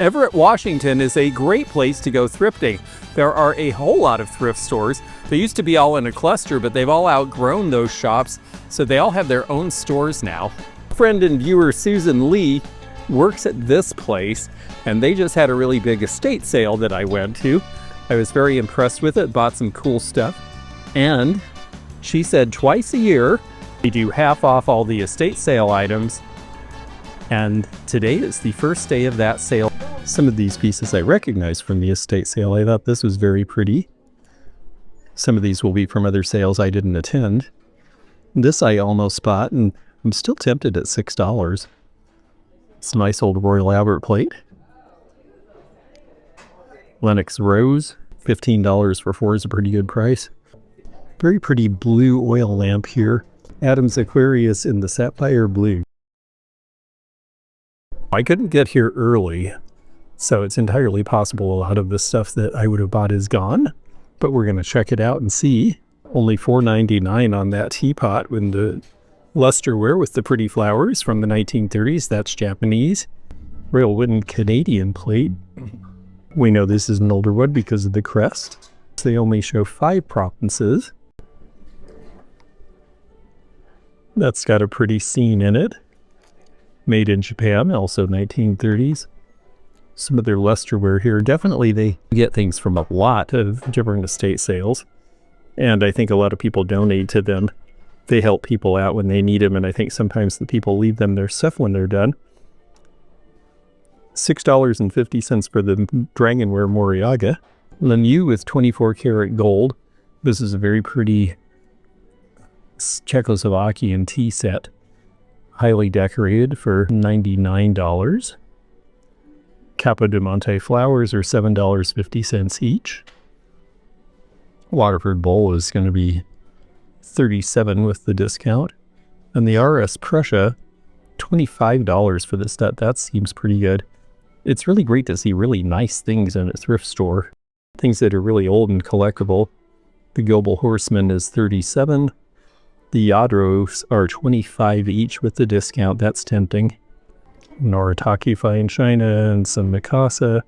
Everett, Washington is a great place to go thrifting. There are a whole lot of thrift stores. They used to be all in a cluster, but they've all outgrown those shops, so they all have their own stores now. Friend and viewer Susan Lee works at this place, and they just had a really big estate sale that I went to. I was very impressed with it, bought some cool stuff, and she said twice a year they do half off all the estate sale items, and today is the first day of that sale. Some of these pieces I recognize from the estate sale. I thought this was very pretty. Some of these will be from other sales I didn't attend. This I almost bought, and I'm still tempted at $6. It's a nice old Royal Albert plate. Lenox Rose, $15 for 4 is a pretty good price. Very pretty blue oil lamp here. Adam's Aquarius in the sapphire blue. I couldn't get here early, so it's entirely possible a lot of the stuff that I would have bought is gone, but we're going to check it out and see. Only $4.99 on that teapot with the lusterware with the pretty flowers from the 1930s. That's Japanese. Royal wooden Canadian plate. We know this is an older one because of the crest. They only show 5 provinces. That's got a pretty scene in it. Made in Japan, also 1930s. Some of their lusterware here. Definitely they get things from a lot of different estate sales. And I think a lot of people donate to them. They help people out when they need them, and I think sometimes the people leave them their stuff when they're done. $6.50 for the Dragonware Moriaga. Lemieux with 24 karat gold. This is a very pretty Czechoslovakian tea set. Highly decorated for $99. Capo di Monte flowers are $7.50 each. Waterford bowl is going to be $37 with the discount. And the RS Prussia, $25 for this set. That seems pretty good. It's really great to see really nice things in a thrift store. Things that are really old and collectible. The Goebel Horseman is $37. The Yadros are $25 each with the discount. That's tempting. Noritake fine china and some Mikasa.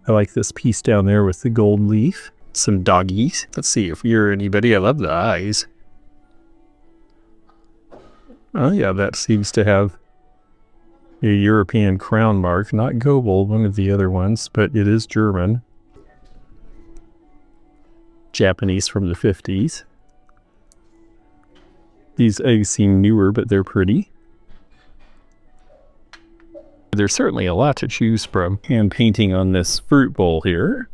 I like this piece down there with the gold leaf. Some doggies. Let's see if you're anybody. I love the eyes. Oh yeah, that seems to have a European crown mark. Not Goebel, one of the other ones, but it is German. Japanese from the 50s. These eggs seem newer, but they're pretty. There's certainly a lot to choose from. Hand painting on this fruit bowl here.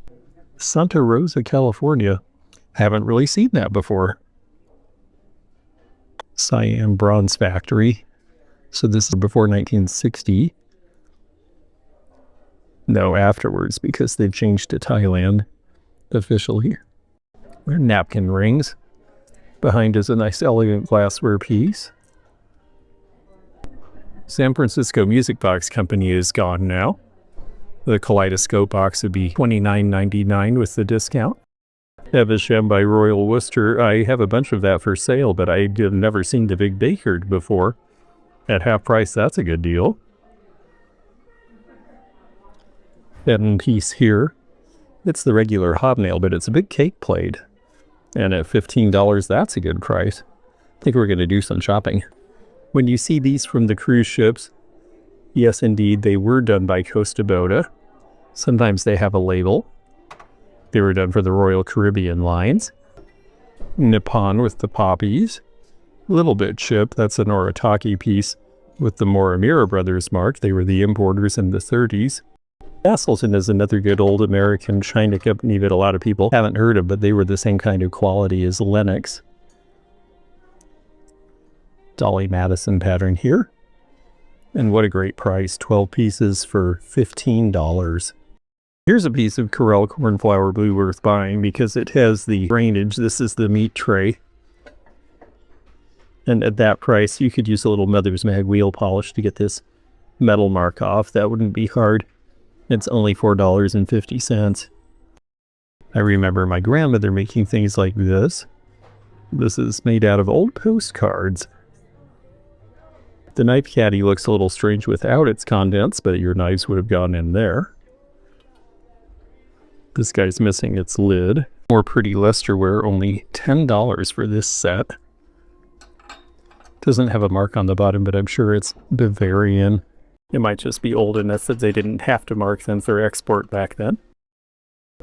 Santa Rosa, California. Haven't really seen that before. Siam Bronze Factory. So this is before 1960. No, afterwards, because they've changed to Thailand officially. They're napkin rings. Behind is a nice elegant glassware piece. San Francisco Music Box Company is gone now. The Kaleidoscope box would be $29.99 with the discount. Evesham by Royal Worcester. I have a bunch of that for sale, but I have never seen the Big Baker before. At half price, that's a good deal. Fenton piece here. It's the regular hobnail, but it's a big cake plate. And at $15, that's a good price. I think we're going to do some shopping. When you see these from the cruise ships, yes, indeed, they were done by Costa Boda. Sometimes they have a label. They were done for the Royal Caribbean lines. Nippon with the poppies. A little bit chipped. That's a Noritake piece with the Morimura Brothers mark. They were the importers in the 30s. Castleton is another good old American china company that a lot of people haven't heard of, but they were the same kind of quality as Lenox. Dolly Madison pattern here. And what a great price, 12 pieces for $15. Here's a piece of Corelle cornflower blue worth buying because it has the drainage. This is the meat tray. And at that price, you could use a little Mother's Mag wheel polish to get this metal mark off. That wouldn't be hard. It's only $4.50. I remember my grandmother making things like this. This is made out of old postcards. The knife caddy looks a little strange without its contents, but your knives would have gone in there. This guy's missing its lid. More pretty lusterware, only $10 for this set. Doesn't have a mark on the bottom, but I'm sure it's Bavarian. It might just be old enough that they didn't have to mark them for export back then.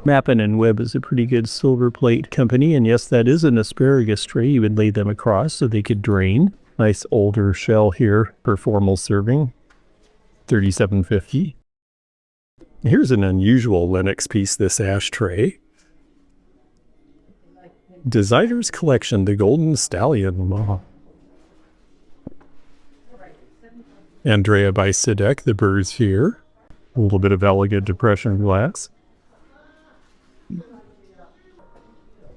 Mappin & Webb is a pretty good silver plate company, and yes, that is an asparagus tray. You would lay them across so they could drain. Nice older shell here for formal serving. $37.50. Here's an unusual Lenox piece, this ashtray. Designer's Collection, the Golden Stallion. Wow. Andrea by Sidek, the birds here. A little bit of elegant depression glass.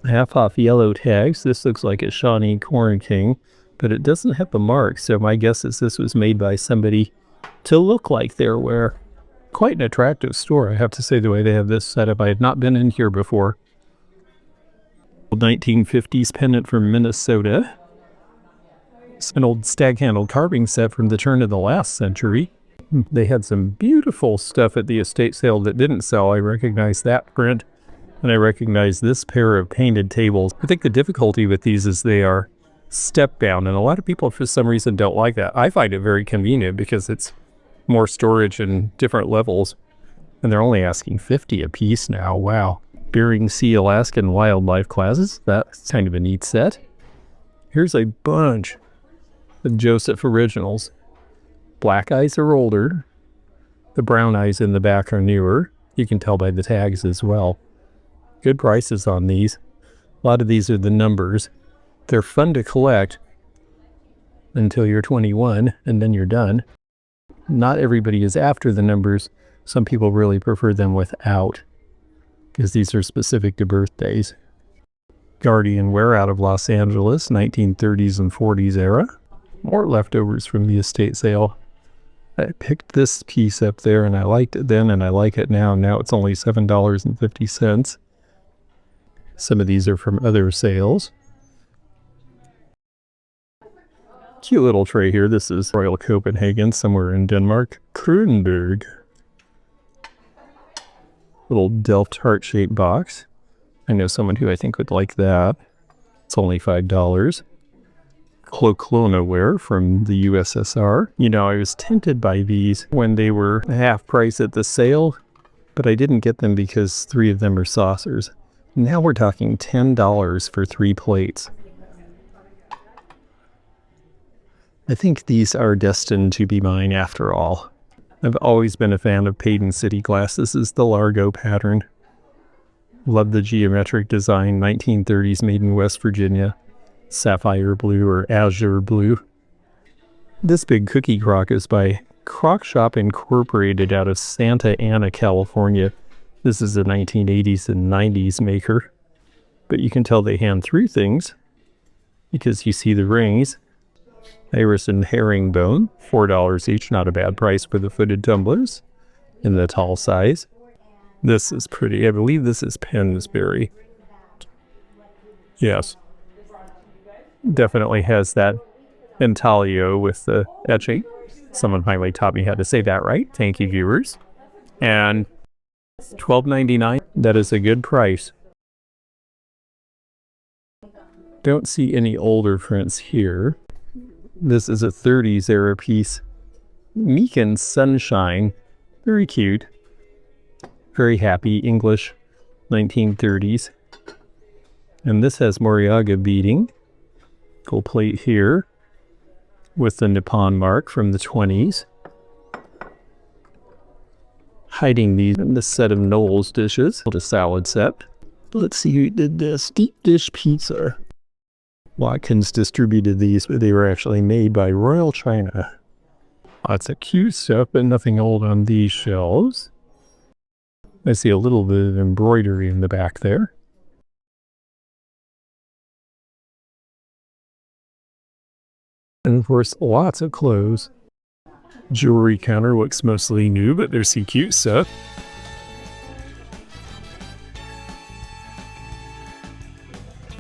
Half off yellow tags. This looks like a Shawnee Corn King, but it doesn't have a mark, so my guess is this was made by somebody to look like their wear. Quite an attractive store, I have to say, the way they have this set up. I had not been in here before. 1950s pendant from Minnesota. It's an old stag-handled carving set from the turn of the last century. They had some beautiful stuff at the estate sale that didn't sell. I recognize that print, and I recognize this pair of painted tables. I think the difficulty with these is they are step-bound, and a lot of people, for some reason, don't like that. I find it very convenient because it's more storage and different levels, and they're only asking $50 a piece now. Wow. Bering Sea Alaskan wildlife classes. That's kind of a neat set. Here's a bunch of Joseph originals. Black eyes are older. The brown eyes in the back are newer. You can tell by the tags as well. Good prices on these. A lot of these are the numbers. They're fun to collect until you're 21, and then you're done. Not everybody is after the numbers. Some people really prefer them without, because these are specific to birthdays. Guardian ware out of Los Angeles, 1930s and 40s era. More leftovers from the estate sale. I picked this piece up there, and I liked it then, and I like it now. Now it's only $7.50. Some of these are from other sales. Cute little tray here. This is Royal Copenhagen, somewhere in Denmark. Kronenberg. Little Delft heart-shaped box. I know someone who I think would like that. It's only $5. Cloklona ware from the USSR. You know, I was tempted by these when they were half price at the sale, but I didn't get them because 3 of them are saucers. Now we're talking $10 for 3 plates. I think these are destined to be mine after all. I've always been a fan of Paden City glass. This is the Largo pattern. Love the geometric design, 1930s, made in West Virginia. Sapphire blue or azure blue. This big cookie crock is by Crock Shop Incorporated out of Santa Ana, California. This is a 1980s and 90s maker. But you can tell they hand through things because you see the rings. Iris and herringbone, $4 each, not a bad price for the footed tumblers in the tall size. This is pretty. I believe this is Pensbury. Yes. Definitely has that intaglio with the etching. Someone finally taught me how to say that right. Thank you, viewers. And $12.99. That is a good price. Don't see any older prints here. This is a 30s era piece. Meekin Sunshine. Very cute. Very happy. English 1930s. And this has Moriaga beading. Gold plate here with the Nippon mark from the 20s. Hiding these in this set of Knowles dishes. A salad set. Let's see who did this. Deep dish pizza. Watkins distributed these, but they were actually made by Royal China. Lots of cute stuff, but nothing old on these shelves. I see a little bit of embroidery in the back there. And of course, lots of clothes. Jewelry counter looks mostly new, but there's some cute stuff.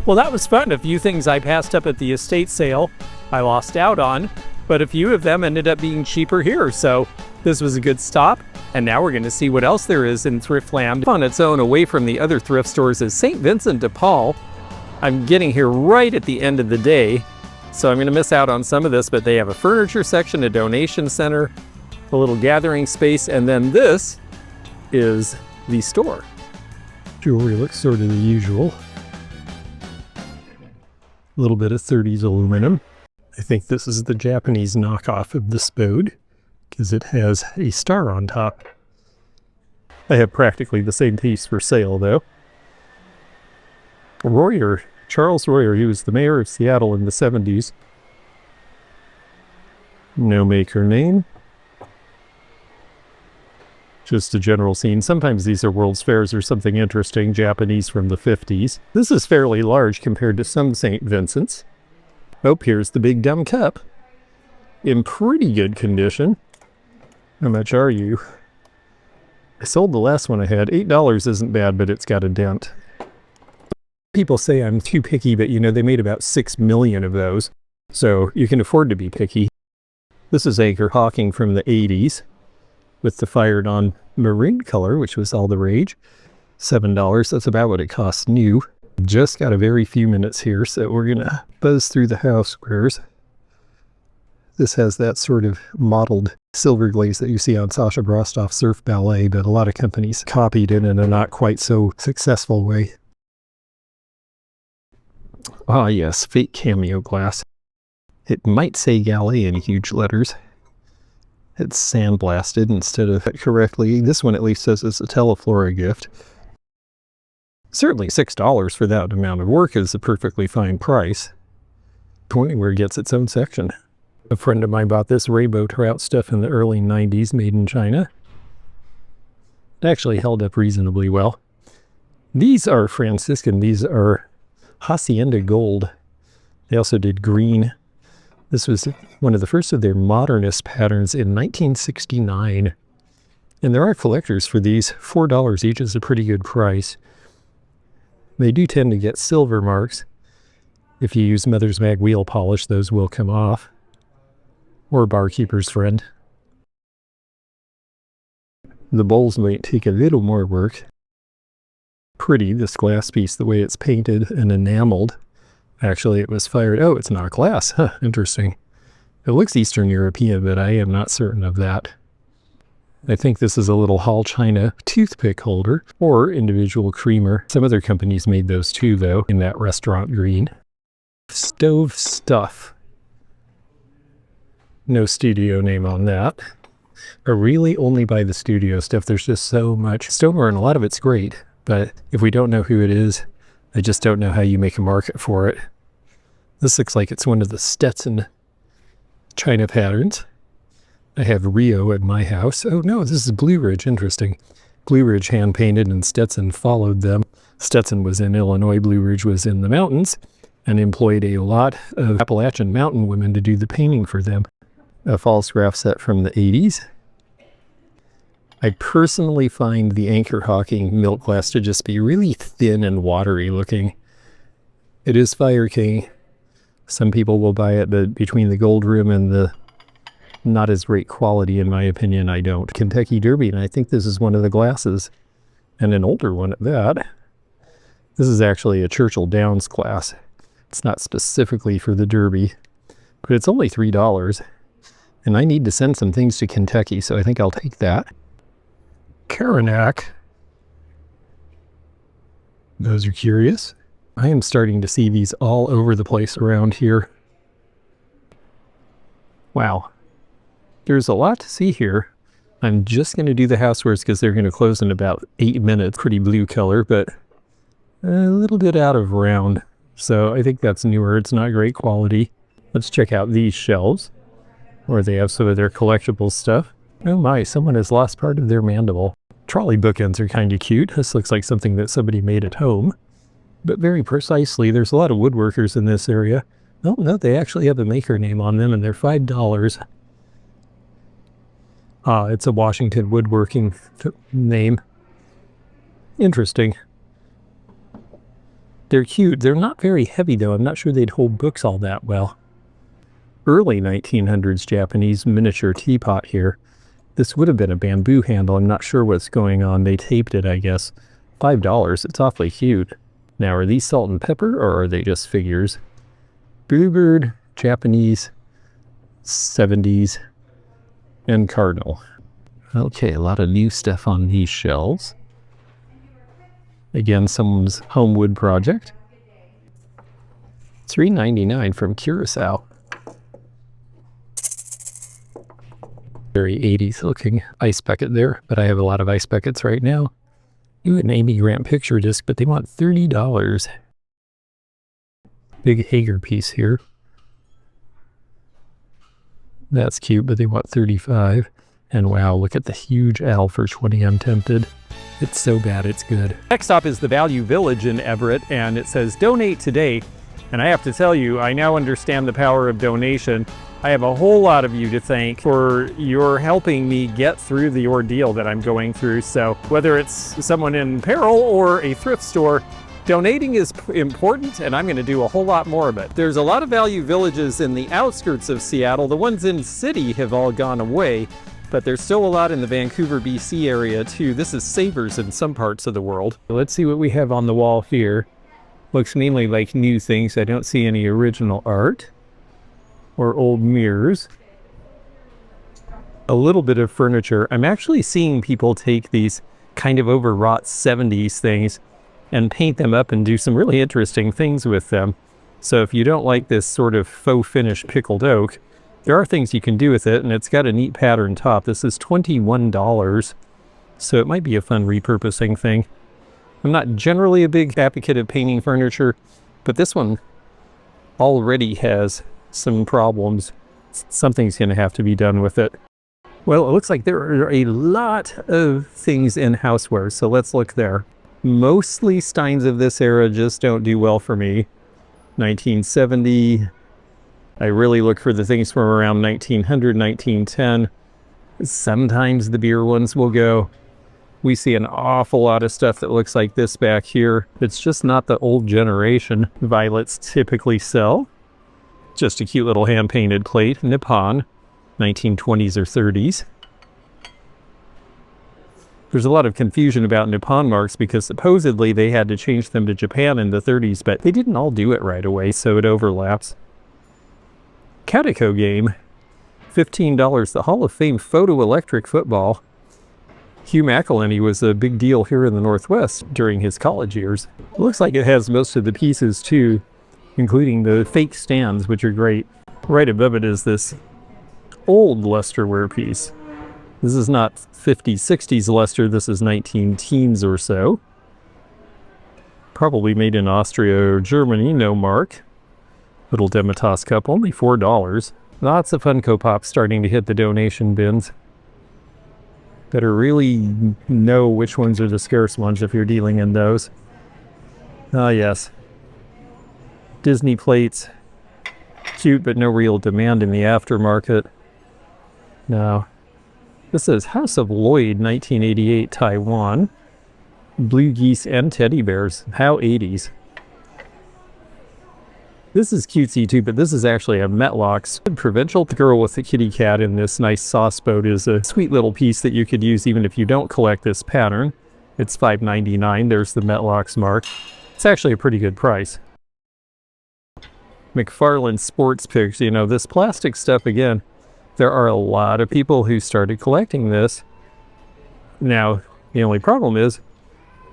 Well, that was fun. A few things I passed up at the estate sale I lost out on, but a few of them ended up being cheaper here, so this was a good stop. And now we're going to see what else there is in Thriftland on its own away from the other thrift stores is St. Vincent de Paul. I'm getting here right at the end of the day, so I'm going to miss out on some of this, but they have a furniture section, a donation center, a little gathering space, and then this is the store. Jewelry looks sort of the usual. A little bit of 30s aluminum. I think this is the Japanese knockoff of the Spode, because it has a star on top. I have practically the same piece for sale, though. Royer, Charles Royer, he was the mayor of Seattle in the 70s. No maker name. Just a general scene. Sometimes these are World's Fairs or something interesting, Japanese from the 50s. This is fairly large compared to some St. Vincent's. Oh, here's the big dumb cup. In pretty good condition. How much are you? I sold the last one I had. $8 isn't bad, but it's got a dent. People say I'm too picky, but you know, they made about 6 million of those. So you can afford to be picky. This is Anchor-Hocking from the 80s. With the fired on maroon color, which was all the rage. $7, that's about what it costs new. Just got a very few minutes here, so we're gonna buzz through the house squares. This has that sort of mottled silver glaze that you see on Sasha Brostoff's Surf Ballet, but a lot of companies copied it in a not quite so successful way. Ah yes, fake cameo glass. It might say Gallet in huge letters. It's sandblasted instead of correctly. This one at least says it's a Teleflora gift. Certainly $6 for that amount of work is a perfectly fine price. Where it gets its own section. A friend of mine bought this rainbow trout stuff in the early 90s, made in China. It actually held up reasonably well. These are Franciscan. These are Hacienda Gold. They also did green. This was one of the first of their modernist patterns in 1969. And there are collectors for these. $4 each is a pretty good price. They do tend to get silver marks. If you use Mother's Mag wheel polish, those will come off. Or Barkeeper's Friend. The bowls might take a little more work. Pretty, this glass piece, the way it's painted and enameled. Actually, it was fired. Oh, it's not glass. Huh, interesting. It looks Eastern European, but I am not certain of that. I think this is a little Hall China toothpick holder or individual creamer. Some other companies made those too, though, in that restaurant green. Stove stuff. No studio name on that. I really only buy the studio stuff. There's just so much stoneware, and a lot of it's great. But if we don't know who it is, I just don't know how you make a market for it. This looks like it's one of the Stetson China patterns. I have Rio at my house. Oh no, this is Blue Ridge. Interesting. Blue Ridge hand-painted and Stetson followed them. Stetson was in Illinois. Blue Ridge was in the mountains and employed a lot of Appalachian mountain women to do the painting for them. A false graph set from the 80s. I personally find the Anchor-Hocking milk glass to just be really thin and watery looking. It is Fire King. Some people will buy it, but between the gold rim and the not as great quality, in my opinion, I don't. Kentucky Derby, and I think this is one of the glasses, and an older one at that. This is actually a Churchill Downs glass. It's not specifically for the Derby, but it's only $3. And I need to send some things to Kentucky, so I think I'll take that. Karanac. Those are curious. I am starting to see these all over the place around here. Wow. There's a lot to see here. I'm just going to do the housewares because they're going to close in about 8 minutes. Pretty blue color, but a little bit out of round. So I think that's newer. It's not great quality. Let's check out these shelves where they have some of their collectible stuff. Oh my, someone has lost part of their mandible. Trolley bookends are kind of cute. This looks like something that somebody made at home. But very precisely, there's a lot of woodworkers in this area. Oh no, they actually have a maker name on them and they're $5. It's a Washington woodworking name. Interesting. They're cute. They're not very heavy though. I'm not sure they'd hold books all that well. Early 1900s Japanese miniature teapot here. This would have been a bamboo handle. I'm not sure what's going on. They taped it, I guess. $5. It's awfully cute. Now, are these salt and pepper, or are they just figures? Bluebird, Japanese, 70s, and cardinal. Okay, a lot of new stuff on these shelves. Again, someone's home wood project. $3.99 from Curacao. Very 80s looking ice bucket there, but I have a lot of ice buckets right now. Ooh, an Amy Grant picture disc, but they want $30. Big Hager piece here. That's cute, but they want $35. And wow, look at the huge owl for $20. I'm tempted. It's so bad, it's good. Next stop is the Value Village in Everett, and it says donate today. And I have to tell you, I now understand the power of donation. I have a whole lot of you to thank for your helping me get through the ordeal that I'm going through. So whether it's someone in peril or a thrift store, donating is important, and I'm going to do a whole lot more of it. There's a lot of Value Villages in the outskirts of Seattle. The ones in city have all gone away, but there's still a lot in the Vancouver, BC area too. This is Savers in some parts of the world. Let's see what we have on the wall here. Looks mainly like new things. I don't see any original art or old mirrors. A little bit of furniture. I'm actually seeing people take these kind of overwrought 70s things and paint them up and do some really interesting things with them. So if you don't like this sort of faux finish pickled oak, there are things you can do with it, and it's got a neat pattern top. This is $21, so it might be a fun repurposing thing. I'm not generally a big advocate of painting furniture, but this one already has some problems. Something's going to have to be done with it. Well, it looks like there are a lot of things in houseware, so let's look there. Mostly steins of this era just don't do well for me. 1970. I really look for the things from around 1900, 1910. Sometimes the beer ones will go. We see an awful lot of stuff that looks like this back here. It's just not the old generation violets typically sell. Just a cute little hand-painted plate. Nippon, 1920s or 30s. There's a lot of confusion about Nippon marks because supposedly they had to change them to Japan in the 30s, but they didn't all do it right away, so it overlaps. Catico game, $15. The Hall of Fame photoelectric football. Hugh McElhenney was a big deal here in the Northwest during his college years. It looks like it has most of the pieces too, including the fake stands, which are great. Right above it is this old lusterware piece. This is not 50s, 60s luster, this is 19 teens or so. Probably made in Austria or Germany, no mark. Little Demitas cup, only $4. Lots of Funko Pops starting to hit the donation bins. Better really know which ones are the scarce ones if you're dealing in those. Ah, yes. Disney plates. Cute, but no real demand in the aftermarket. No. This is House of Lloyd, 1988, Taiwan. Blue geese and teddy bears. How 80s. This is cutesy too, but this is actually a Metlocks provincial. The girl with the kitty cat in this nice sauce boat is a sweet little piece that you could use even if you don't collect this pattern. It's $5.99. There's the Metlocks mark. It's actually a pretty good price. McFarlane Sports Picks. You know, this plastic stuff, again, there are a lot of people who started collecting this. Now, the only problem is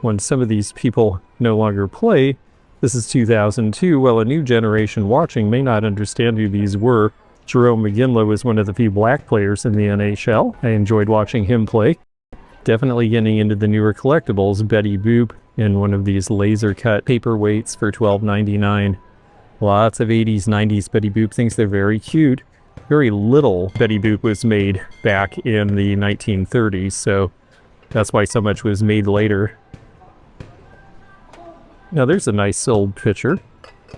when some of these people no longer play. This is 2002. Well, a new generation watching may not understand who these were. Jerome McGinley was one of the few black players in the NHL. I enjoyed watching him play. Definitely getting into the newer collectibles. Betty Boop in one of these laser cut paperweights for $12.99. Lots of 80s, 90s Betty Boop things. They're very cute. Very little Betty Boop was made back in the 1930s, so that's why so much was made later. Now there's a nice old picture.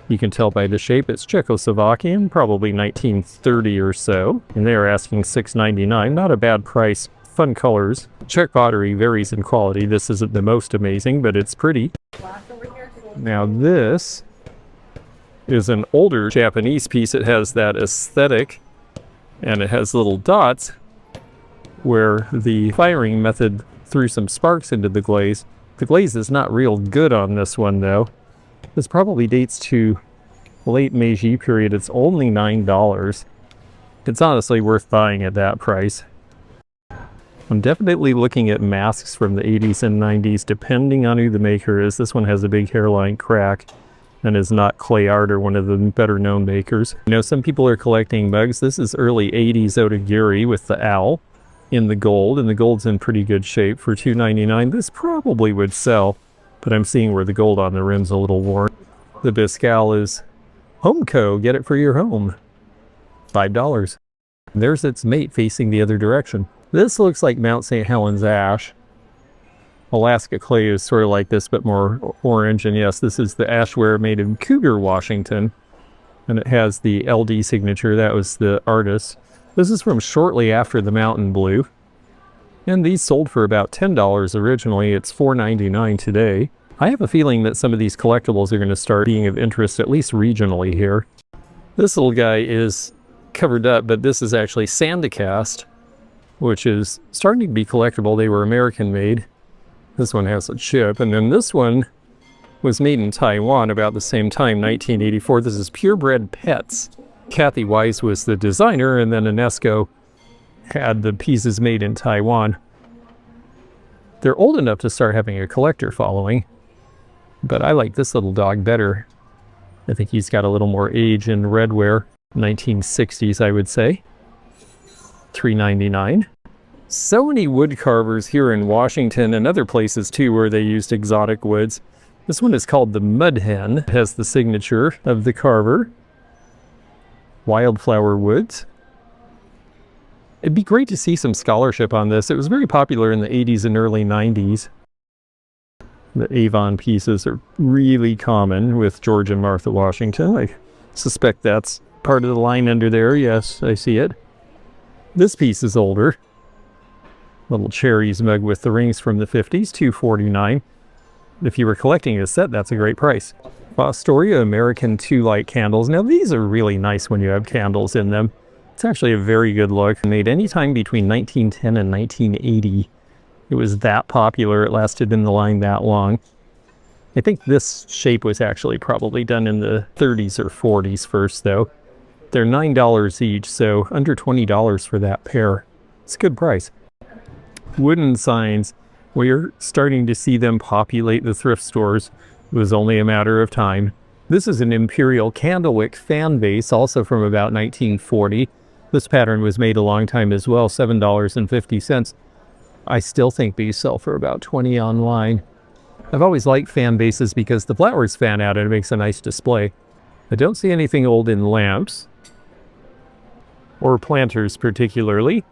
You can tell by the shape it's Czechoslovakian, probably 1930 or so. And they are asking $6.99. Not a bad price. Fun colors. Czech pottery varies in quality. This isn't the most amazing, but it's pretty. Now this is an older Japanese piece. It has that aesthetic and it has little dots. where the firing method threw some sparks into the glaze. The glaze is not real good on this one, though. This probably dates to late Meiji period. It's only $9. It's honestly worth buying at that price. I'm definitely looking at masks from the 80s and 90s, depending on who the maker is. This one has a big hairline crack and is not clay art or one of the better known makers. You know, some people are collecting mugs. This is early 80s Otagiri with the owl in the gold, and the gold's in pretty good shape. For $2.99, this probably would sell, but I'm seeing where the gold on the rim's a little worn. The Biscal is Homeco, get it for your home. $5. There's its mate facing the other direction. This looks like Mount St. Helens ash. Alaska clay is sort of like this, but more orange. And yes, this is the ashware made in Cougar, Washington. And it has the LD signature. That was the artist. This is from shortly after the Mountain Blue. And these sold for about $10 originally. It's $4.99 today. I have a feeling that some of these collectibles are going to start being of interest, at least regionally here. This little guy is covered up, but this is actually Sandicast, which is starting to be collectible. They were American made. This one has a chip, and then this one was made in Taiwan about the same time, 1984. This is Purebred Pets. Kathy Weiss was the designer, and then Inesco had the pieces made in Taiwan. They're old enough to start having a collector following, but I like this little dog better. I think he's got a little more age in redware. 1960s, I would say. $3.99. So many wood carvers here in Washington and other places too where they used exotic woods. This one is called the Mud Hen. It has the signature of the carver. Wildflower Woods. It'd be great to see some scholarship on this. It was very popular in the 80s and early 90s. The Avon pieces are really common with George and Martha Washington. I suspect that's part of the line under there. Yes, I see it. This piece is older. Little cherries mug with the rings from the 50s, $2.49. If you were collecting a set, that's a great price. Fostoria American 2-light candles. Now these are really nice when you have candles in them. It's actually a very good look. Made anytime between 1910 and 1980. It was that popular. It lasted in the line that long. I think this shape was actually probably done in the 30s or 40s first, though. They're $9 each, so under $20 for that pair. It's a good price. Wooden signs. We're starting to see them populate the thrift stores. It was only a matter of time. This is an Imperial Candlewick fan vase, also from about 1940. This pattern was made a long time as well, $7.50. I still think these sell for about $20 online. I've always liked fan bases because the flowers fan out and it makes a nice display. I don't see anything old in lamps or planters particularly.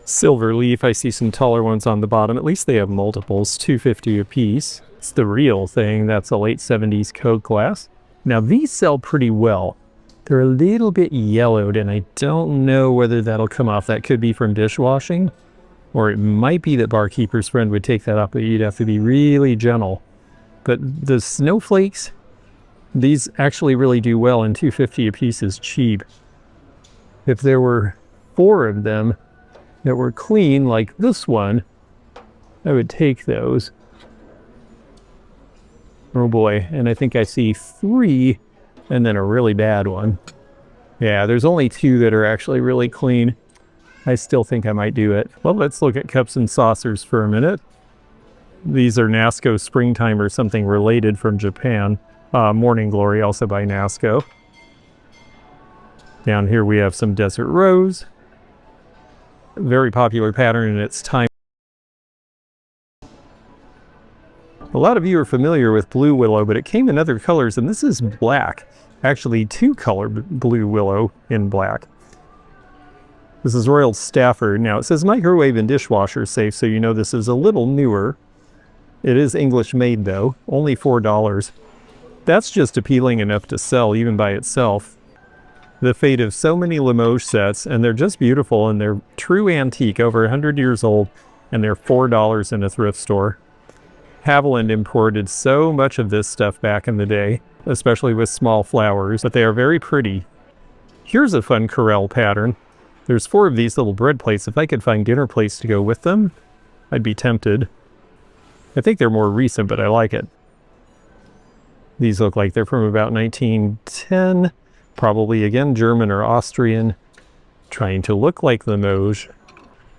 Silver leaf, I see some taller ones on the bottom. At least they have multiples, $2.50 a piece. It's the real thing. That's a late 70s Code glass. Now these sell pretty well. They're a little bit yellowed and I don't know whether that'll come off. That could be from dishwashing, or it might be that Barkeeper's Friend would take that off, but you'd have to be really gentle. But the snowflakes, these actually really do well, and $2.50 a piece is cheap. If there were 4 of them that were clean like this one, I would take those. Oh boy, and I think I see 3 and then a really bad one. Yeah, there's only 2 that are actually really clean. I still think I might do it. Well, let's look at cups and saucers for a minute. These are NASCO Springtime or something related from Japan. Morning Glory, also by NASCO. Down here we have some Desert Rose. Very popular pattern in its time. A lot of you are familiar with Blue Willow, but it came in other colors, and this is black. Actually, 2-color Blue Willow in black. This is Royal Stafford. Now, it says microwave and dishwasher safe, so you know this is a little newer. It is English made, though. Only $4. That's just appealing enough to sell, even by itself. The fate of so many Limoges sets, and they're just beautiful, and they're true antique, over 100 years old, and they're $4 in a thrift store. Haviland imported so much of this stuff back in the day, especially with small flowers, but they are very pretty. Here's a fun Corelle pattern. There's 4 of these little bread plates. If I could find dinner plates to go with them, I'd be tempted. I think they're more recent, but I like it. These look like they're from about 1910. Probably, again, German or Austrian. Trying to look like the Moge.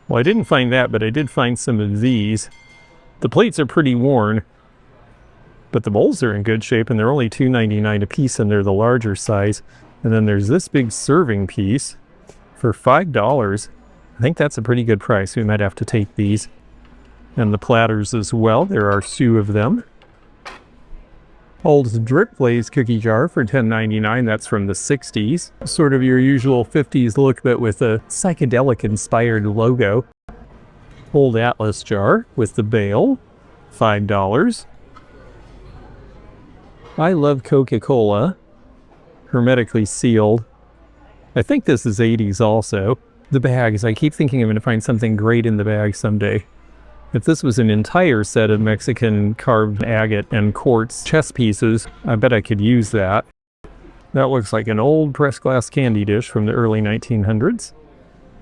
Well, I didn't find that, but I did find some of these. The plates are pretty worn, but the bowls are in good shape, and they're only $2.99 a piece, and they're the larger size. And then there's this big serving piece for $5. I think that's a pretty good price. We might have to take these. And the platters as well. There are 2 of them. Old drip glaze cookie jar for $10.99. That's from the 60s. Sort of your usual 50s look, but with a psychedelic-inspired logo. Old Atlas jar with the bale. $5. I love Coca-Cola. Hermetically sealed. I think this is 80s also. The bags, I keep thinking I'm going to find something great in the bag someday. If this was an entire set of Mexican carved agate and quartz chess pieces, I bet I could use that. That looks like an old pressed glass candy dish from the early 1900s.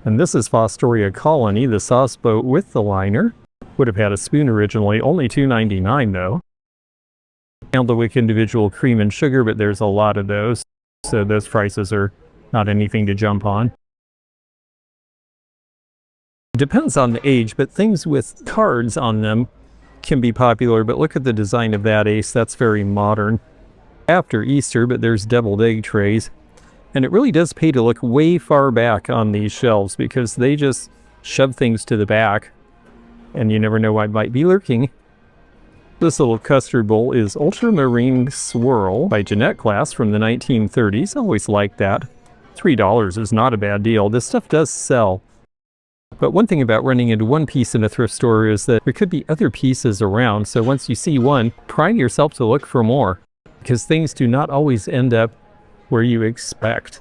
And this is Fostoria Colony, the sauce boat with the liner. Would have had a spoon originally, only $2.99 though. Candlewick individual cream and sugar, but there's a lot of those. So those prices are not anything to jump on. Depends on the age, but things with cards on them can be popular. But look at the design of that ace. That's very modern. After Easter, but there's deviled egg trays. And it really does pay to look way far back on these shelves because they just shove things to the back. And you never know what might be lurking. This little custard bowl is Ultramarine Swirl by Jeanette Glass from the 1930s. I always liked that. $3 is not a bad deal. This stuff does sell. But one thing about running into one piece in a thrift store is that there could be other pieces around. So once you see one, prime yourself to look for more. Because things do not always end up where you expect.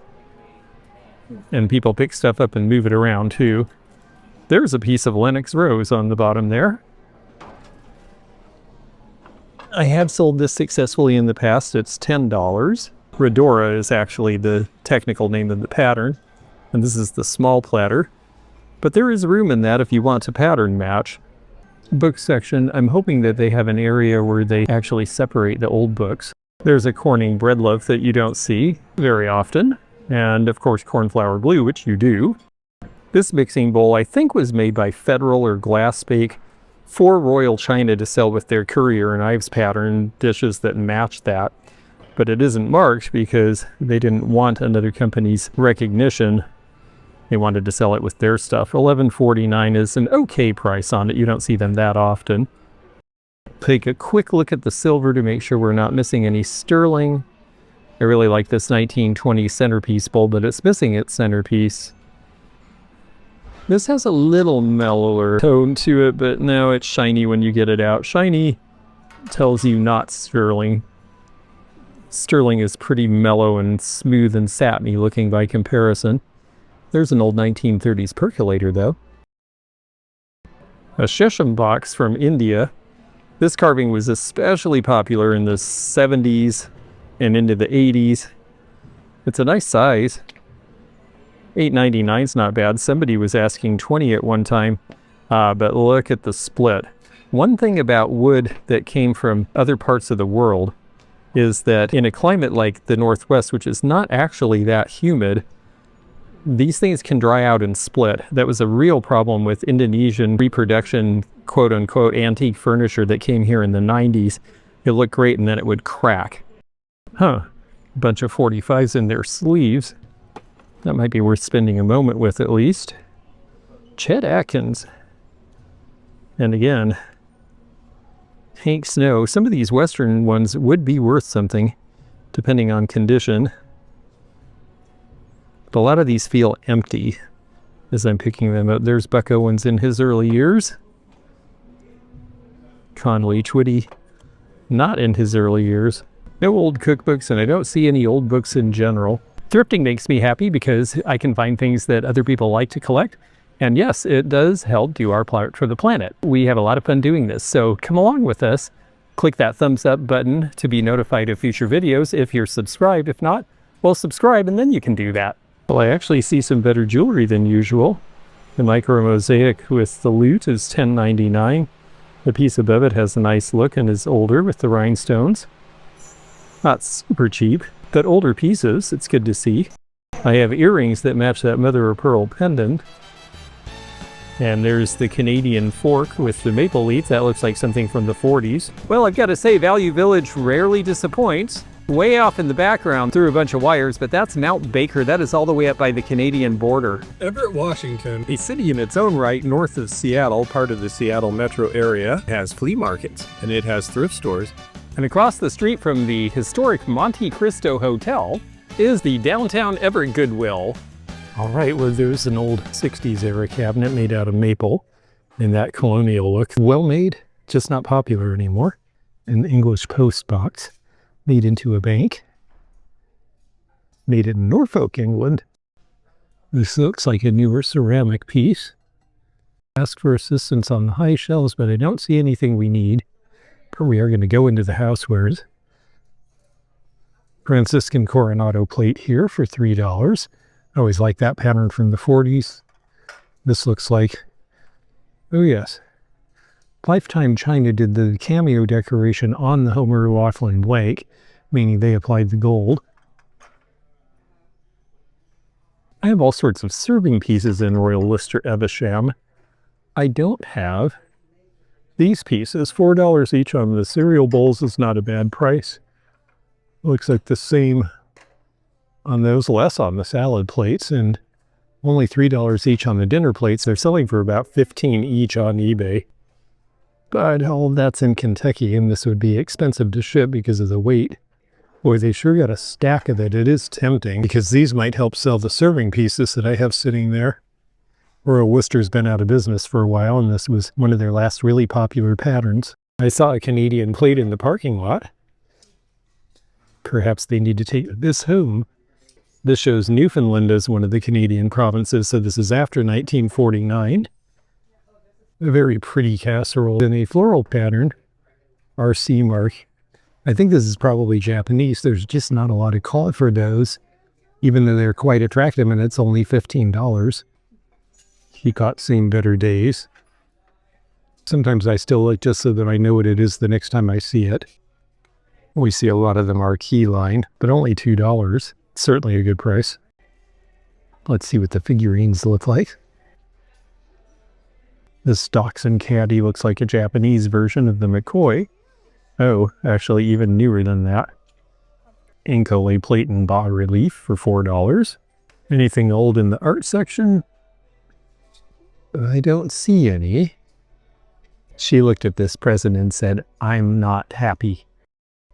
And people pick stuff up and move it around too. There's a piece of Lenox Rose on the bottom there. I have sold this successfully in the past. It's $10. Redora is actually the technical name of the pattern. And this is the small platter. But there is room in that if you want to pattern match. Book section, I'm hoping that they have an area where they actually separate the old books. There's a Corning bread loaf that you don't see very often. And of course cornflower glue, which you do. This mixing bowl I think was made by Federal or Glassbake for Royal China to sell with their Courier and Ives pattern dishes that match that. But it isn't marked because they didn't want another company's recognition. They wanted to sell it with their stuff. $11.49 is an okay price on it. You don't see them that often. Take a quick look at the silver to make sure we're not missing any sterling. I really like this 1920 centerpiece bowl, but it's missing its centerpiece. This has a little mellower tone to it, but no, it's shiny when you get it out. Shiny tells you not sterling. Sterling is pretty mellow and smooth and satiny looking by comparison. There's an old 1930s percolator though. A Shesham box from India. This carving was especially popular in the 70s and into the 80s. It's a nice size. $8.99 is not bad. Somebody was asking $20 at one time, but look at the split. One thing about wood that came from other parts of the world is that in a climate like the Northwest, which is not actually that humid, these things can dry out and split. That was a real problem with Indonesian reproduction, quote-unquote, antique furniture that came here in the 90s. It looked great and then it would crack. Huh. A bunch of 45s in their sleeves. That might be worth spending a moment with at least. Chet Atkins. And again, Hank Snow. Some of these Western ones would be worth something, depending on condition. But a lot of these feel empty as I'm picking them up. There's Buck Owens in his early years. Conley Twitty, not in his early years. No old cookbooks, and I don't see any old books in general. Thrifting makes me happy because I can find things that other people like to collect. And yes, it does help do our part for the planet. We have a lot of fun doing this, so come along with us. Click that thumbs up button to be notified of future videos if you're subscribed. If not, well, subscribe and then you can do that. Well, I actually see some better jewelry than usual. The micro mosaic with the lute is $10.99. The piece above it has a nice look and is older with the rhinestones. Not super cheap, but older pieces, it's good to see. I have earrings that match that mother of pearl pendant. And there's the Canadian fork with the maple leaf. That looks like something from the 40s. Well, I've got to say, Value Village rarely disappoints. Way off in the background through a bunch of wires, but that's Mount Baker. That is all the way up by the Canadian border. Everett, Washington, A city in its own right, north of Seattle, part of the Seattle metro area, has flea markets, and it has thrift stores. And across the street from the historic Monte Cristo Hotel is the downtown Everett Goodwill. All right, well, there's an old 60s era cabinet made out of maple in that colonial look. Well made, just not popular anymore. An English post box made into a bank. Made in Norfolk, England. This looks like a newer ceramic piece. Ask for assistance on the high shelves, but I don't see anything we need. But we are going to go into the housewares. Franciscan Coronado plate here for $3. I always like that pattern from the 40s. This looks like, oh yes, Lifetime China did the cameo decoration on the Homer Laughlin blank, meaning they applied the gold. I have all sorts of serving pieces in Royal Lister Evesham. I don't have these pieces. $4 each on the cereal bowls is not a bad price. Looks like the same on those, less on the salad plates, and only $3 each on the dinner plates. They're selling for about $15 each on eBay. But all of that's in Kentucky, and this would be expensive to ship because of the weight. Boy, they sure got a stack of it. It is tempting, because these might help sell the serving pieces that I have sitting there. Royal Worcester's been out of business for a while, and this was one of their last really popular patterns. I saw a Canadian plate in the parking lot. Perhaps they need to take this home. This shows Newfoundland as one of the Canadian provinces, so this is after 1949. A very pretty casserole in a floral pattern. RC mark. I think this is probably Japanese. There's just not a lot of call for those, even though they're quite attractive, and it's only $15. He caught seen better days. Sometimes I still look just so that I know what it is the next time I see it. We see a lot of the marquee line, but only $2. Certainly a good price. Let's see what the figurines look like. This Dachshund caddy looks like a Japanese version of the McCoy. Oh, actually even newer than that. Incolay plate and bas relief for $4. Anything old in the art section? I don't see any. She looked at this present and said, "I'm not happy."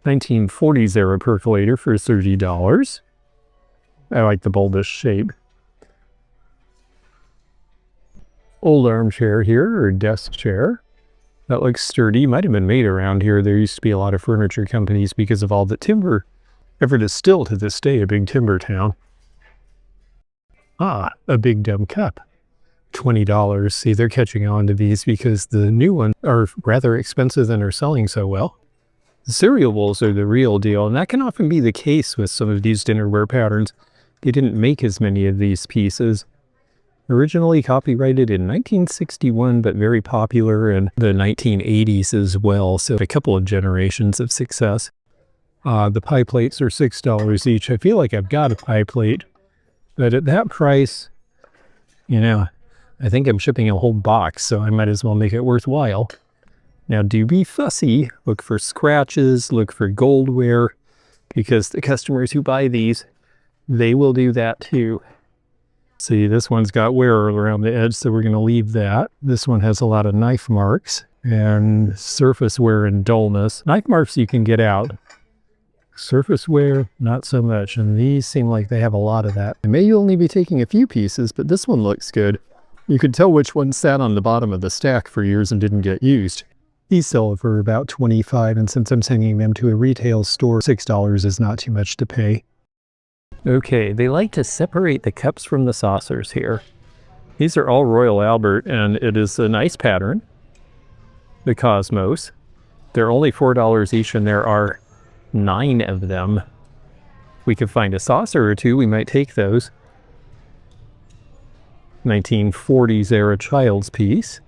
1940s era percolator for $30. I like the bulbous shape. Old armchair here, or desk chair. That looks sturdy. Might have been made around here. There used to be a lot of furniture companies because of all the timber. Everett is still to this day a big timber town. Ah, a big dumb cup. $20. See, they're catching on to these because the new ones are rather expensive and are selling so well. The cereal bowls are the real deal, and that can often be the case with some of these dinnerware patterns. They didn't make as many of these pieces. Originally copyrighted in 1961, but very popular in the 1980s as well, so a couple of generations of success. The pie plates are $6 each. I feel like I've got a pie plate, but at that price, you know, I think I'm shipping a whole box, so I might as well make it worthwhile. Now, do be fussy. Look for scratches, look for goldware, because the customers who buy these, they will do that too. See, this one's got wear around the edge, so we're going to leave that. This one has a lot of knife marks and surface wear and dullness. Knife marks you can get out. Surface wear, not so much, and these seem like they have a lot of that. I may only be taking a few pieces, but this one looks good. You could tell which one sat on the bottom of the stack for years and didn't get used. These sell for about $25, and since I'm sending them to a retail store, $6 is not too much to pay. Okay, they like to separate the cups from the saucers here. These are all Royal Albert, and it is a nice pattern. The Cosmos. They're only $4 each, and there are 9 of them. We could find a saucer or two, we might take those. 1940s era child's piece.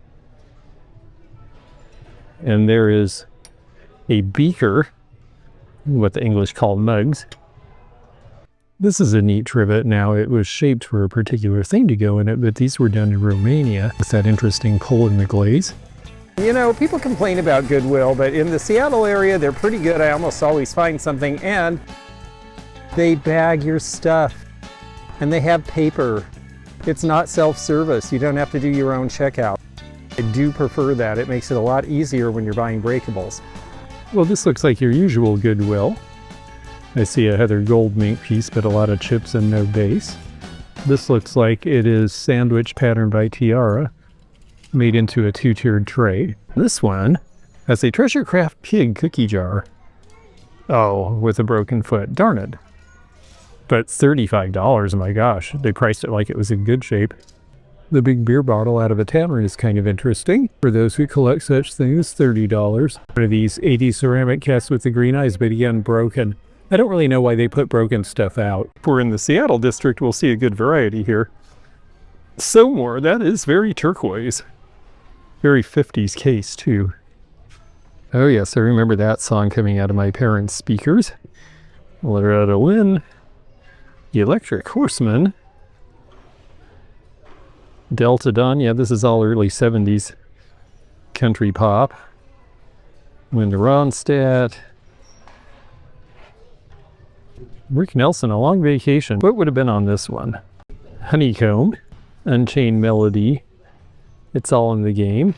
And there is a beaker, what the English call mugs. This is a neat trivet. Now, it was shaped for a particular thing to go in it, but these were done in Romania with that interesting pull in the glaze. You know, people complain about Goodwill, but in the Seattle area, they're pretty good. I almost always find something, and they bag your stuff, and they have paper. It's not self-service. You don't have to do your own checkout. I do prefer that. It makes it a lot easier when you're buying breakables. Well, this looks like your usual Goodwill. I see a Heather gold mink piece, but a lot of chips and no base. This looks like it is sandwich patterned by Tiara, made into a two-tiered tray. This one has a Treasure Craft pig cookie jar. Oh, with a broken foot. Darn it. But $35, my gosh. They priced it like it was in good shape. The big beer bottle out of a tavern is kind of interesting. For those who collect such things, $30. One of these 80s ceramic cats with the green eyes, but again, broken. I don't really know why they put broken stuff out. If we're in the Seattle district, we'll see a good variety here. Somewhere, that is very turquoise. Very 50s case, too. Oh yes, I remember that song coming out of my parents' speakers. Loretta Lynn. The Electric Horseman. Delta Dawn, yeah, this is all early 70s country pop. Linda Ronstadt. Rick Nelson, A Long Vacation. What would have been on this one? Honeycomb. Unchained Melody. It's All in the Game.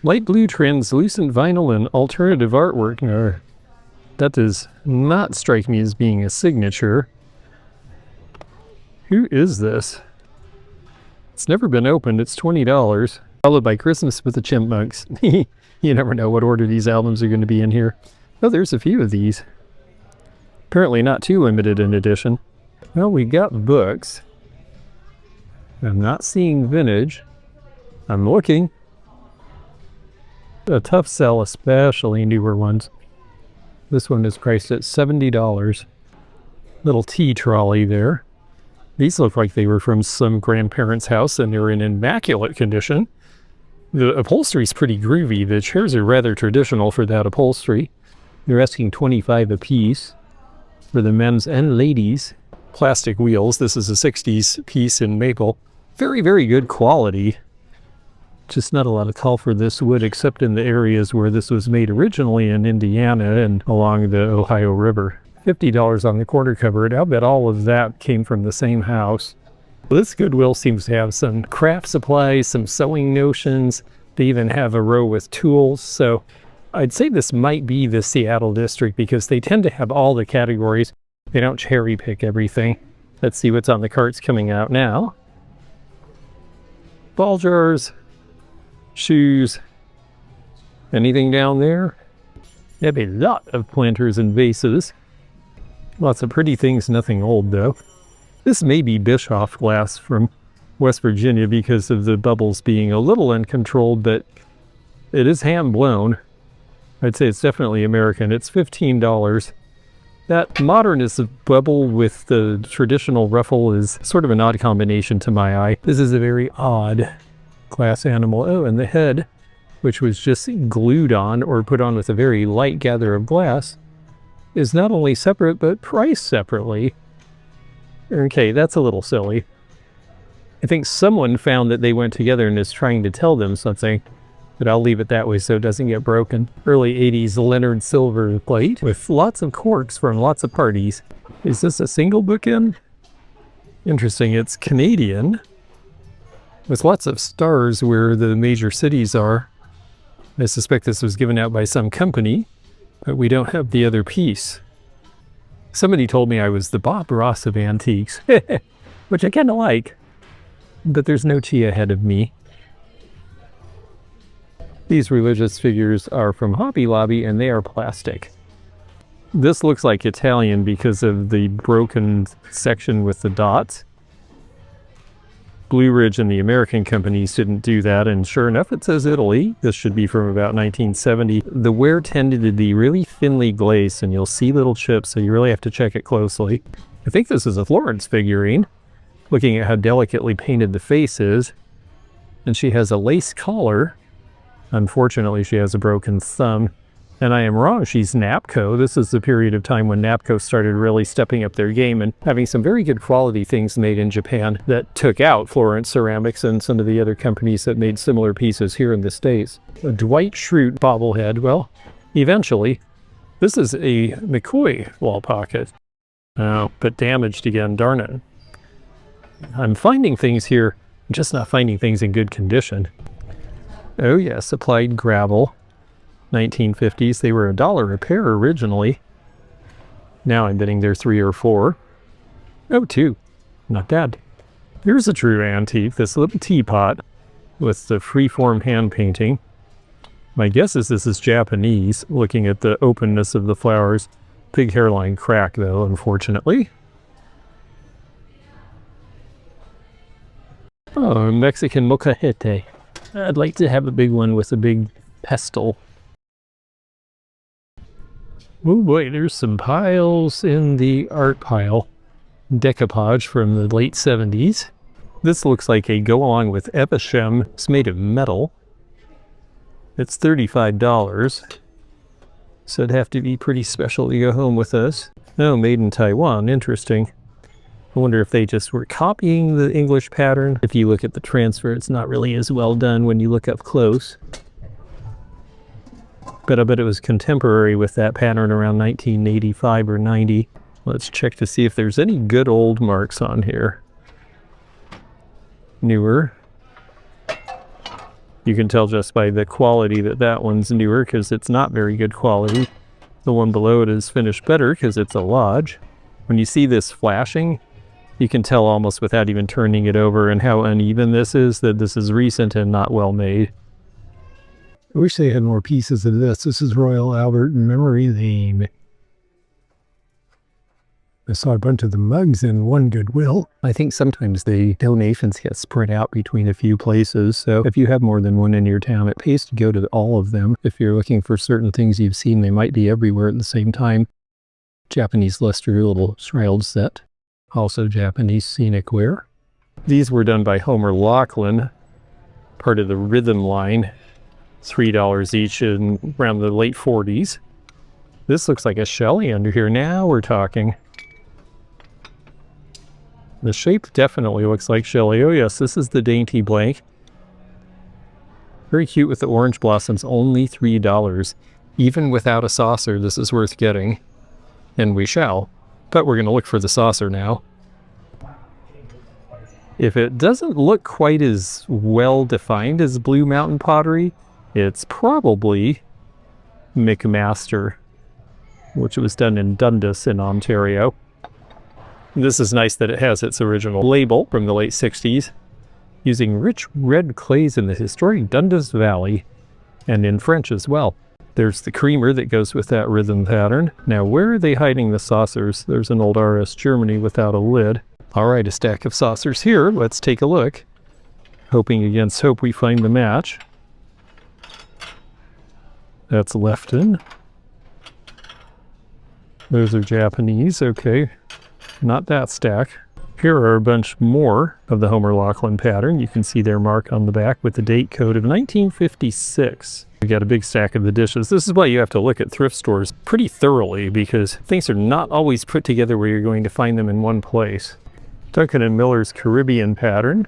Light blue translucent vinyl and alternative artwork. No, that does not strike me as being a signature. Who is this? It's never been opened. It's $20. Followed by Christmas with the Chipmunks. You never know what order these albums are going to be in here. Oh, there's a few of these. Apparently not too limited in edition. Well, we got books. I'm not seeing vintage. I'm looking. A tough sell, especially newer ones. This one is priced at $70. Little tea trolley there. These look like they were from some grandparents' house and they're in immaculate condition. The upholstery's pretty groovy. The chairs are rather traditional for that upholstery. They're asking $25 a piece for the men's and ladies. Plastic wheels. This is a 60s piece in maple. Very, very good quality. Just not a lot of call for this wood except in the areas where this was made originally in Indiana and along the Ohio River. $50 on the corner cupboard. I'll bet all of that came from the same house. This Goodwill seems to have some craft supplies, some sewing notions. They even have a row with tools. So I'd say this might be the Seattle district because they tend to have all the categories. They don't cherry pick everything. Let's see what's on the carts coming out now. Ball jars, shoes, anything down there? They have a lot of planters and vases. Lots of pretty things, nothing old though. This may be Bischoff glass from West Virginia because of the bubbles being a little uncontrolled, but it is hand blown. I'd say it's definitely American. It's $15. That modernist bubble with the traditional ruffle is sort of an odd combination to my eye. This is a very odd glass animal. Oh, and the head, which was just glued on or put on with a very light gather of glass, is not only separate, but priced separately. Okay, that's a little silly. I think someone found that they went together and is trying to tell them something, but I'll leave it that way so it doesn't get broken. Early 80s Leonard silver plate with lots of corks from lots of parties. Is this a single bookend? Interesting, it's Canadian, with lots of stars where the major cities are. I suspect this was given out by some company, but we don't have the other piece. Somebody told me I was the Bob Ross of antiques, which I kind of like, but there's no Chia ahead of me. These religious figures are from Hobby Lobby and they are plastic. This looks like Italian because of the broken section with the dots. Blue Ridge and the American companies didn't do that, and sure enough it says Italy. This should be from about 1970. The ware tended to be really thinly glazed and you'll see little chips, so you really have to check it closely. I think this is a Florence figurine. looking at how delicately painted the face is. And she has a lace collar. Unfortunately, she has a broken thumb. And I am wrong, she's Napco. This is the period of time when Napco started really stepping up their game and having some very good quality things made in Japan that took out Florence Ceramics and some of the other companies that made similar pieces here in the States. A Dwight Schrute bobblehead. Well, eventually, this is a McCoy wall pocket. Oh, but damaged again, darn it. I'm finding things here, I'm just not finding things in good condition. Oh yes, applied gravel. 1950s. They were $1 a pair originally. Now I'm betting they're 3 or 4. Oh, 2. Not bad. Here's a true antique. This little teapot with the freeform hand painting. My guess is this is Japanese, looking at the openness of the flowers. Big hairline crack, though, unfortunately. Oh, Mexican molcajete. I'd like to have a big one with a big pestle. Oh boy, there's some piles in the art pile. Decoupage from the late 70s. This looks like a go-along with Evesham. It's made of metal. It's $35. So it'd have to be pretty special to go home with us. Oh, made in Taiwan. Interesting. I wonder if they just were copying the English pattern. If you look at the transfer, it's not really as well done when you look up close. But I bet it was contemporary with that pattern around 1985 or 90. Let's check to see if there's any good old marks on here. Newer. You can tell just by the quality that that one's newer because it's not very good quality. The one below it is finished better because it's a lodge. When you see this flashing, you can tell almost without even turning it over and how uneven this is, that this is recent and not well made. I wish they had more pieces of this. This is Royal Albert Memory Lane. I saw a bunch of the mugs in one Goodwill. I think sometimes the donations get spread out between a few places, so if you have more than one in your town, it pays to go to all of them. If you're looking for certain things you've seen, they might be everywhere at the same time. Japanese luster little shroud set. Also Japanese scenic ware. These were done by Homer Laughlin, part of the Rhythm line. $3 each in around the late 40s. This looks like a Shelley under here. Now we're talking. The shape definitely looks like Shelley. Oh yes, this is the dainty blank. Very cute with the orange blossoms. Only $3. Even without a saucer, this is worth getting. And we shall. But we're going to look for the saucer now. If it doesn't look quite as well defined as Blue Mountain pottery, it's probably McMaster, which was done in Dundas in Ontario. This is nice that it has its original label from the late 60s, using rich red clays in the historic Dundas Valley, and in French as well. There's the creamer that goes with that rhythm pattern. Now, where are they hiding the saucers? There's an old RS Germany without a lid. All right, a stack of saucers here. Let's take a look. Hoping against hope we find the match. That's Lefton. Those are Japanese, okay. Not that stack. Here are a bunch more of the Homer Laughlin pattern. You can see their mark on the back with the date code of 1956. We got a big stack of the dishes. This is why you have to look at thrift stores pretty thoroughly because things are not always put together where you're going to find them in one place. Duncan & Miller's Caribbean pattern.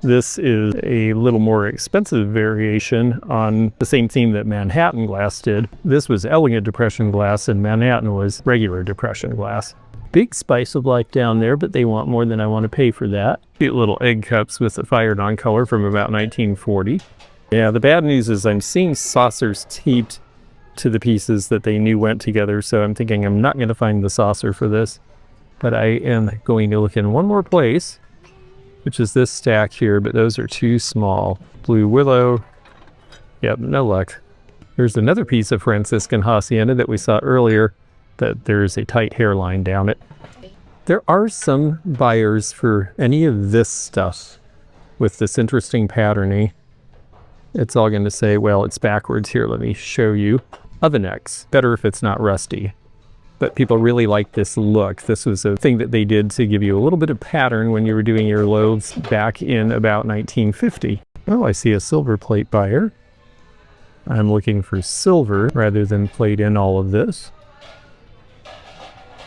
This is a little more expensive variation on the same theme that Manhattan glass did. This was elegant depression glass and Manhattan was regular depression glass. Big spice of life down there, but they want more than I want to pay for that. Cute little egg cups with the fired on color from about 1940. Yeah, the bad news is I'm seeing saucers taped to the pieces that they knew went together, so I'm thinking I'm not going to find the saucer for this. But I am going to look in one more place, which is this stack here, but those are too small. Blue Willow. Yep, no luck. There's another piece of Franciscan Hacienda that we saw earlier, but there's a tight hairline down it. There are some buyers for any of this stuff with this interesting patterning. It's all going to say, well, it's backwards here. Let me show you. Oven X. Better if it's not rusty. but people really like this look. This was a thing that they did to give you a little bit of pattern when you were doing your loaves back in about 1950. Oh, I see a silver plate buyer. I'm looking for silver rather than plate in all of this.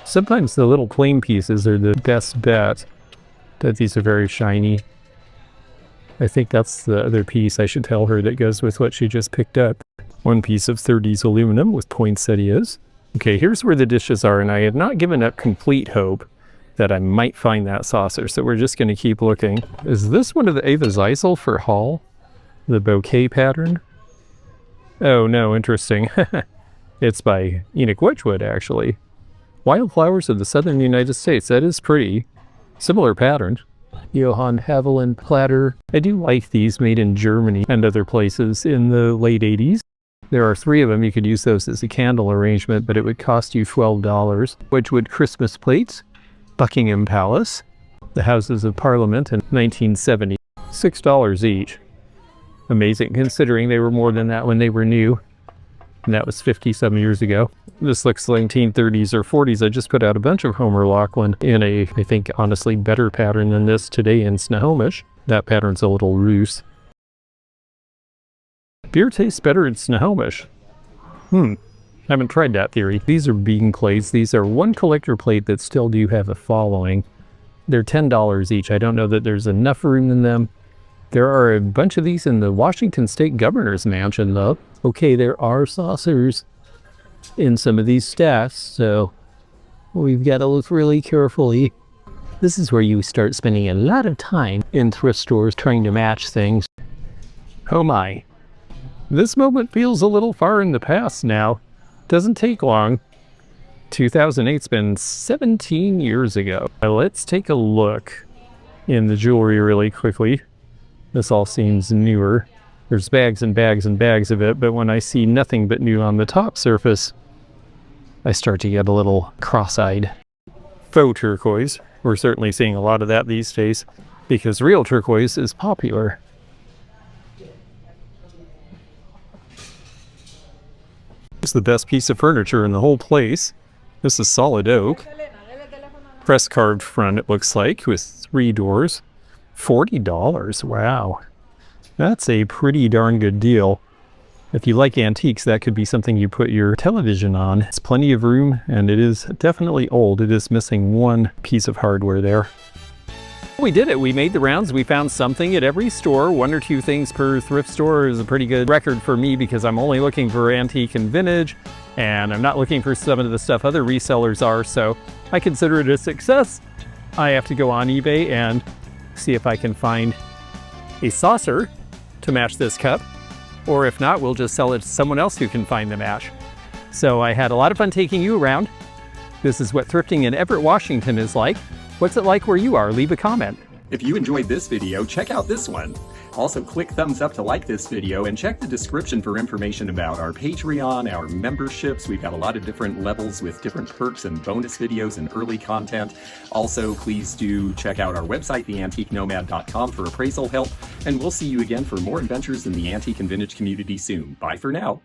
Sometimes the little plain pieces are the best bet, but these are very shiny. I think that's the other piece I should tell her that goes with what she just picked up. One piece of 30s aluminum with poinsettias. Okay, here's where the dishes are, and I have not given up complete hope that I might find that saucer, so we're just going to keep looking. Is this one of the Ava Zeisel for Hall? The bouquet pattern? Oh no, interesting. It's by Enoch Wedgwood, actually. Wildflowers of the Southern United States. That is pretty. Similar pattern. Johann Haviland platter. I do like these, made in Germany and other places in the late 80s. There are 3 of them. You could use those as a candle arrangement, but it would cost you $12. Wedgwood Christmas plates. Buckingham Palace. The Houses of Parliament in 1970. $6 each. Amazing, considering they were more than that when they were new. And that was 50-some years ago. This looks like 1930s or 40s. I just put out a bunch of Homer Laughlin in a, I think, honestly better pattern than this today in Snohomish. That pattern's a little loose. Beer tastes better in Snohomish. Haven't tried that theory. These are bean plates. These are one collector plate that still do have a following. They're $10 each. I don't know that there's enough room in them. There are a bunch of these in the Washington State Governor's Mansion, though. Okay, there are saucers in some of these stacks, so we've got to look really carefully. This is where you start spending a lot of time in thrift stores trying to match things. Oh my. This moment feels a little far in the past now. Doesn't take long. 2008's been 17 years ago. Let's take a look in the jewelry really quickly. This all seems newer. There's bags and bags and bags of it, but when I see nothing but new on the top surface, I start to get a little cross-eyed. Faux turquoise. We're certainly seeing a lot of that these days because real turquoise is popular. It's the best piece of furniture in the whole place. This is solid oak. Press carved front, it looks like, with 3 doors. $40. Wow. That's a pretty darn good deal. If you like antiques, that could be something you put your television on. It's plenty of room, and it is definitely old. It is missing one piece of hardware there. We did it. We made the rounds. We found something at every store. 1 or 2 things per thrift store is a pretty good record for me because I'm only looking for antique and vintage, and I'm not looking for some of the stuff other resellers are, so I consider it a success. I have to go on eBay and see if I can find a saucer to match this cup, or if not, we'll just sell it to someone else who can find the match. So I had a lot of fun taking you around. This is what thrifting in Everett, Washington is like. What's it like where you are? Leave a comment. If you enjoyed this video, check out this one. Also, click thumbs up to like this video and check the description for information about our Patreon, our memberships. We've got a lot of different levels with different perks and bonus videos and early content. Also, please do check out our website, theantiquenomad.com, for appraisal help. And we'll see you again for more adventures in the antique and vintage community soon. Bye for now.